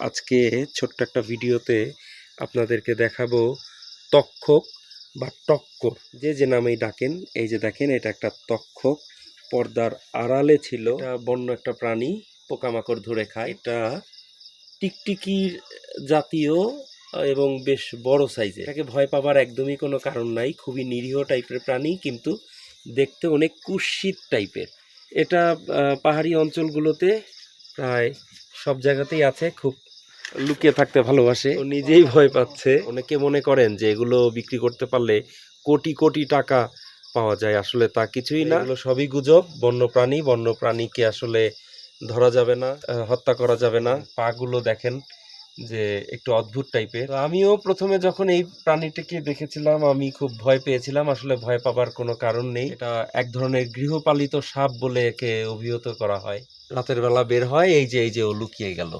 আজকে ছোট্ট একটা ভিডিওতে আপনাদেরকে দেখাবো তক্ষক বা টক্কর, যে নামেই ডাকেন। এই যে দেখেন, এটা একটা তক্ষক, পর্দার আড়ালে ছিল। এটা বন্য একটা প্রাণী, পোকামাকড় ধরে খায়। এটা টিকটিকির জাতীয় এবং বেশ বড় সাইজের। এটাকে ভয় পাবার একদমই কোনো কারণ নাই। খুবই নিরীহ টাইপের প্রাণী, কিন্তু দেখতে অনেক কুৎসিত টাইপের। এটা পাহাড়ি অঞ্চলগুলোতে প্রায় সব জায়গাতেই আছে। খুব লুকিয়ে থাকতে ভালোবাসে। ও নিজেই ভয় পাচ্ছে। অনেকে মনে করেন যে এগুলো বিক্রি করতে পারলে কোটি কোটি টাকা পাওয়া যায়। আসলে তা কিছুই না, এগুলো সবই গুজব। বন্যপ্রাণীকে আসলে ধরা যাবে না, হত্যা করা যাবে না। পাগুলো দেখেন যে একটু অদ্ভুত টাইপের। আমিও প্রথমে যখন এই প্রাণীটিকে দেখেছিলাম আমি খুব ভয় পেয়েছিলাম। আসলে ভয় পাবার কোনো কারণ নেই। এটা এক ধরনের গৃহপালিত সাপ বলে একে অভিহিত করা হয়। রাতের বেলা বের হয়, এই যে ও লুকিয়ে গেল।